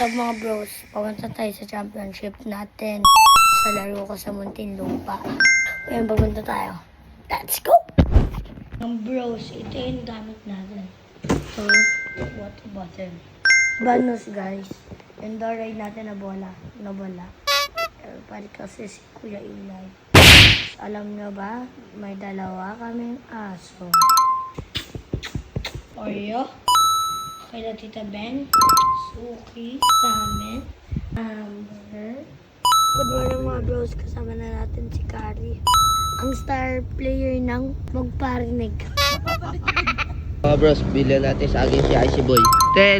What's up mga bros? Papunta tayo sa championship natin sa laro ko sa Muntinlupa. Ngayon papunta tayo. Let's go! Mga bros, ito yung gamit natin. So, water bottle. Bad news guys. Yung door ride natin nabala. Pwede kasi si Kuya Ilay. Alam nyo ba, may dalawa kaming aso. Oreo. Kaya Tita Ben, Suki, Ramen, Amber. Good morning mga bros, kasama na natin si Kari. Ang star player ng Magparinig. Mga bros, bilhin natin sa akin si Icy Boy.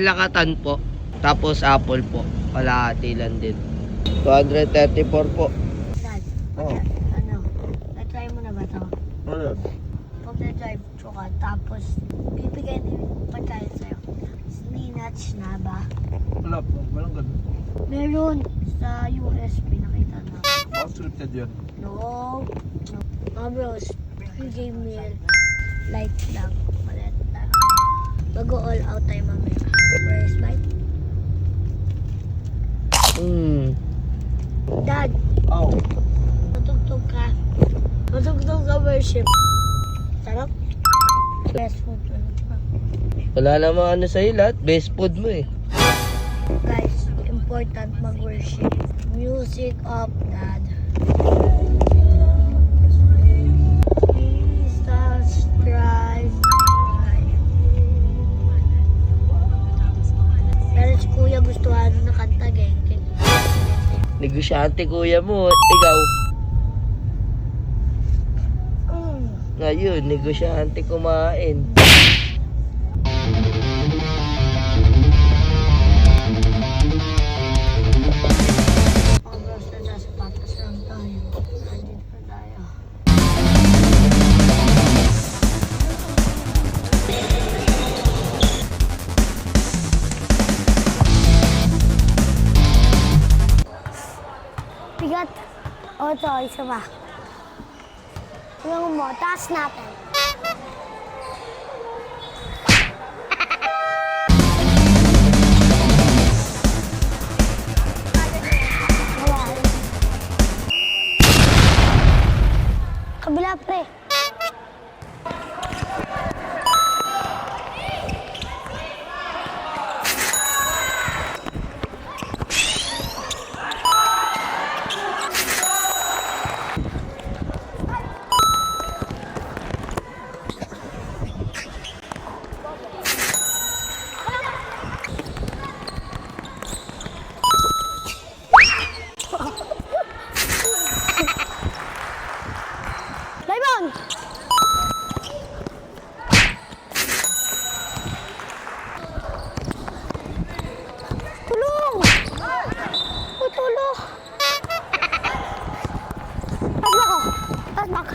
Lakatan po, tapos apple po. Kalahati lang din. 234 po. Dad, na-try mo na ba ito? Ano? Pag na-drive ka, tapos bibigay din yung pagkain sa'yo. Spinach na ba? Wala po, walang ganun. Meron sa USB, nakita na. Scripted yun. No. Mga bros, free meal. Light lang. Malit lang. Mag-all out tayo mamaya. First bite. Dad, Oh. matugtog ka. Matugtog ka worship. Sarap. Best food. Wala namang ano sa'yo lahat, best food mo eh. Guys, important mag-worship. Music up, Dad. Jesus Christ. Pero si Kuya gusto na kanta, geng. Negosyante kuya mo, ikaw. Ngayon, negosyante kumain. Bigat. O ito, isa pa. Tingnan mo, taas natin. Kabila, pre. Laibon! Tulong! Uy, tulong! Tasmak!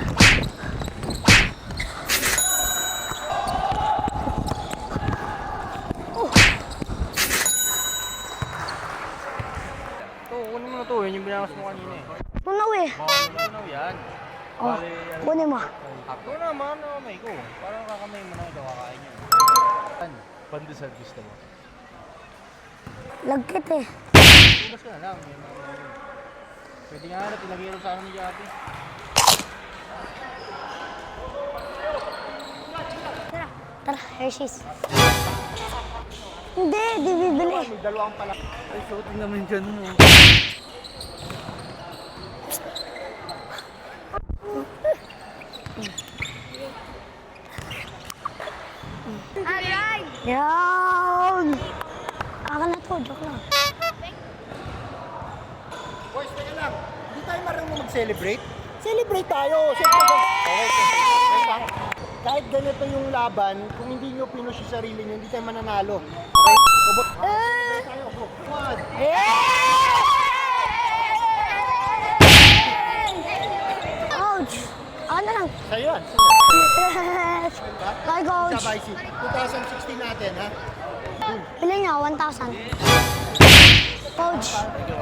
Kunin mo na to, yun yung binakas mo kanina eh. Tunaw eh. Ano yan? Oh, kunin mo. Ako naman, may ko. Parang kakamay mo na ito, kakain yun. Pandesal gusto mo. Lagkit eh. Ubas ka na lang. Pwede nga na, pinagiro sa akin ni Jati. Tara, Hershey's. Hindi, di bibili. May dalawang pala. Ay, shooting naman dyan mo. Alright! Yan! Akin na to, joke lang. Boys, teka lang. Hindi tayo marunong mag-celebrate? Celebrate tayo! Siyempre, kahit ganito yung laban, kung hindi nyo pinush yung sarili nyo, hindi tayo mananalo. Okay? Ubot. Tayo, go. One. Ouch! Ako na lang. Sa'yo yan. Bye, coach. Sa Vice 2016 natin, ha? Pili niya, 1,000. Coach,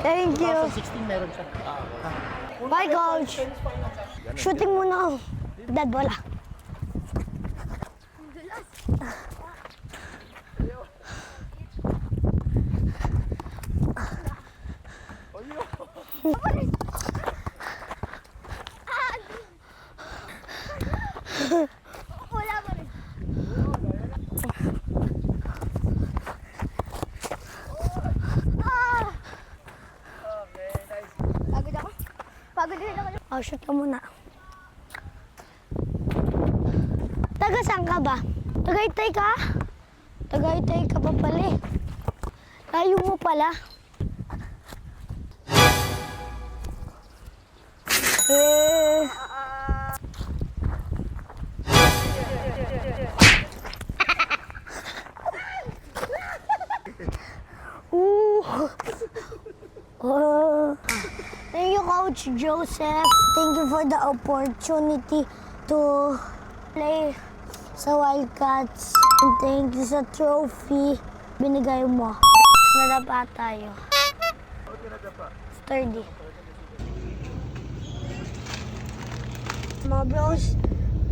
thank you. 2016 meron siya. Bye, coach. Shooting muna ako. Dad, wala. Wala pa rin. Pagod ako. Pagod din ako. Oh, shoot ka muna. Taga saan ka ba? Tagaytay ka? Tagaytay ka pa pala eh. Layo mo pala. Eh. Oh. Thank you, Coach Joseph. Thank you for the opportunity to play sa Wildcats. And thank you sa trophy binigay mo. Nadapa tayo. Sturdy. Mga bros,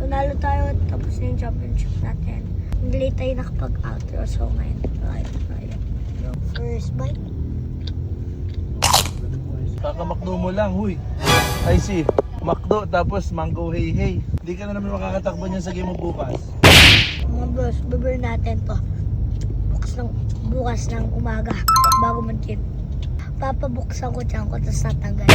nanalo tayo tapos na yung championship natin. Hindi tayo nakapag-outro, so ngayon tayo. First bite. Kakamakdo mo lang, huy. I see. Makdo, tapos mango hey hey. Hindi ka na naman makakatakbo niyan sa game mo bukas. Mga bros, bibir natin to. Bukas ng umaga, bago mag-gym. Papabuksan ko dyan ko, tapos tatanggal.